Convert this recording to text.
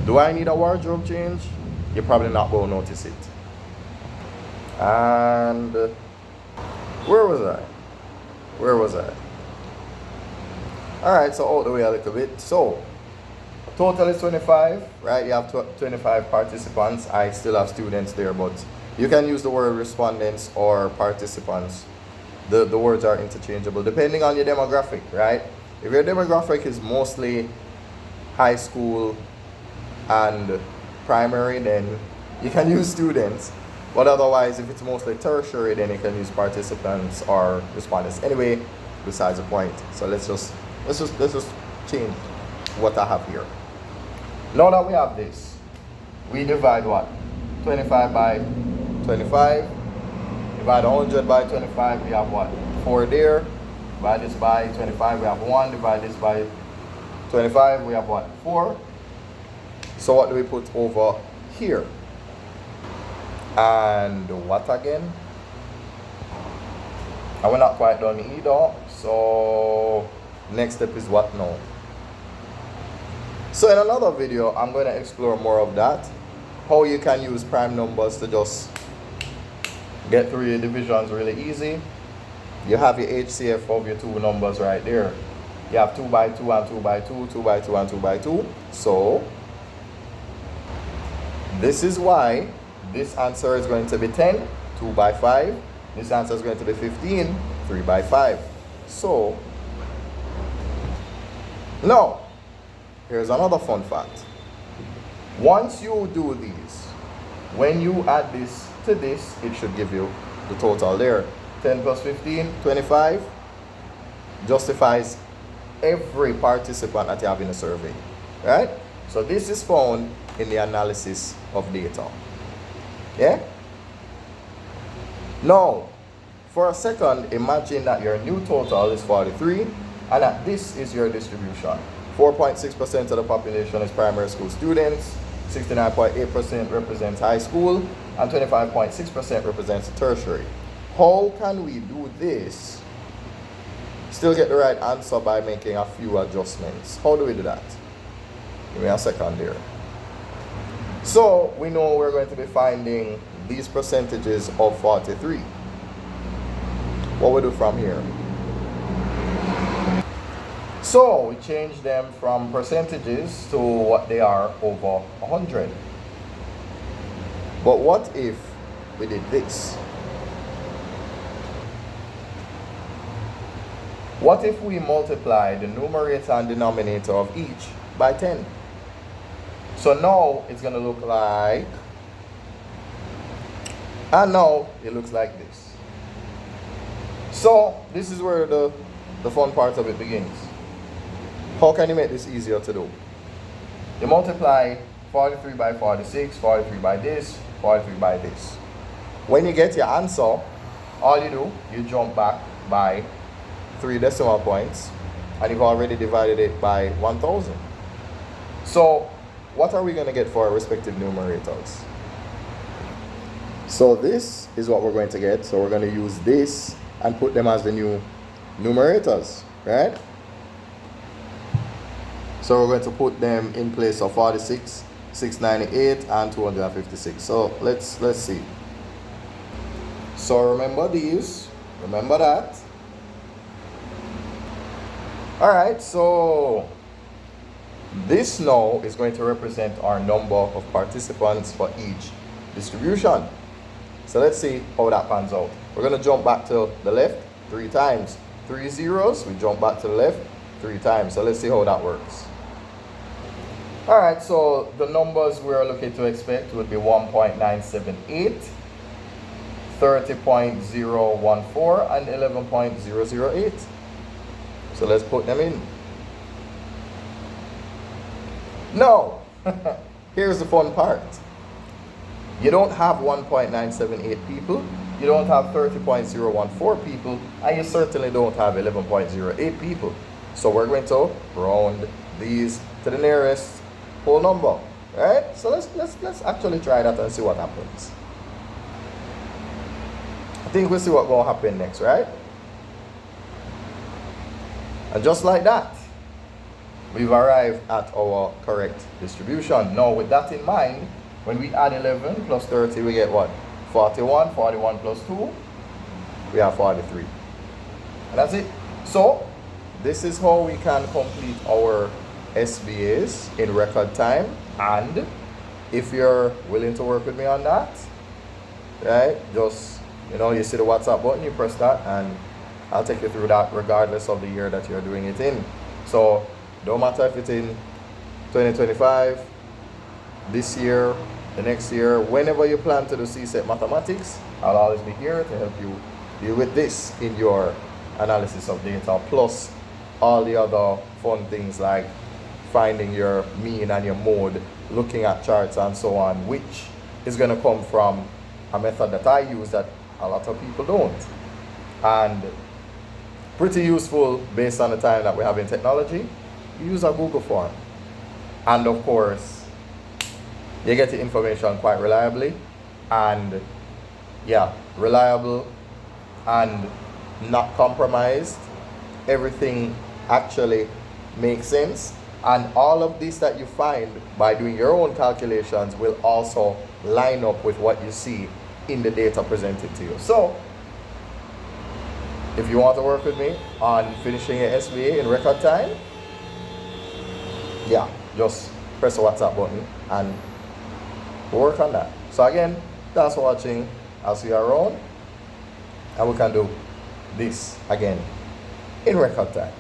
Do I need a wardrobe change? You're probably not going to notice it. And where was I? Where was I? Alright, so out the way a little bit. So, total is 25, right? You have 25 participants. I still have students there, but you can use the word respondents or participants. The words are interchangeable depending on your demographic, right? If your demographic is mostly high school and primary, then you can use students. But otherwise, if it's mostly tertiary, then you can use participants or respondents. Anyway, besides the point. So let's just change what I have here. Now that we have this, we divide what? 25 by 25. Divide 100 by 25, we have what? 4 there. Divide this by 25, we have 1. Divide this by 25, we have what? 4. So what do we put over here? And what again? And we're not quite done either. So next step is what now? So in another video, I'm going to explore more of that. How you can use prime numbers to just get through your divisions really easy. You have your HCF of your two numbers right there. You have 2 by 2 and 2 by 2, 2 by 2 and 2 by 2. So this is why this answer is going to be 10, 2 by 5. This answer is going to be 15, 3 by 5. So now, here's another fun fact. Once you do these, when you add this to this, it should give you the total there. 10 plus 15, 25, justifies every participant that you have in a survey, right? So this is found in the analysis of data. Yeah? Now, for a second, imagine that your new total is 43 and that this is your distribution. 4.6% of the population is primary school students, 69.8% represents high school, and 25.6% represents tertiary. How can we do this? Still get the right answer by making a few adjustments. How do we do that? Give me a second here. So we know we're going to be finding these percentages of 43. What we do from here? So we change them from percentages to what they are over 100. But what if we did this? What if we multiply the numerator and denominator of each by 10? So now it's going to look like, and now it looks like this. So this is where the fun part of it begins. How can you make this easier to do? You multiply 43 by 46, 43 by this, 43 by this. When you get your answer, all you do, you jump back by 3 decimal points, and you've already divided it by 1000. So what are we going to get for our respective numerators? So this is what we're going to get. So we're going to use this and put them as the new numerators, right? So we're going to put them in place of 46, 698, and 256. So let's see. So remember these, remember that. All right, so this now is going to represent our number of participants for each distribution. So let's see how that pans out. We're going to jump back to the left 3 times. 3 zeros, we jump back to the left 3 times. So let's see how that works. All right, so the numbers we're looking to expect would be 1.978, 30.014, and 11.008. So let's put them in. Now, here's the fun part. You don't have 1.978 people, you don't have 30.014 people, and you certainly don't have 11.08 people. So we're going to round these to the nearest whole number, right? So let's actually try that and see what happens. I think we'll see what's going to happen next, right? And just like that, we've arrived at our correct distribution. Now with that in mind, when we add 11 plus 30, we get what? 41. 41 plus 2, we have 43. And that's it. So this is how we can complete our SBAs in record time. And if you're willing to work with me on that, right, just, you see the WhatsApp button, you press that, and I'll take you through that regardless of the year that you're doing it in. So don't matter if it's in 2025, this year, the next year, whenever you plan to do CSET mathematics, I'll always be here to help you deal with this in your analysis of data, plus all the other fun things like finding your mean and your mode, looking at charts and so on, which is going to come from a method that I use that a lot of people don't. And pretty useful based on the time that we have in technology. You use a Google form. And of course, you get the information quite reliably. And yeah, reliable and not compromised. Everything actually makes sense. And all of this that you find by doing your own calculations will also line up with what you see in the data presented to you. So, if you want to work with me on finishing your SBA in record time, yeah, just press the WhatsApp button and work on that. So again, thanks for watching. I'll see you around, and we can do this again in record time.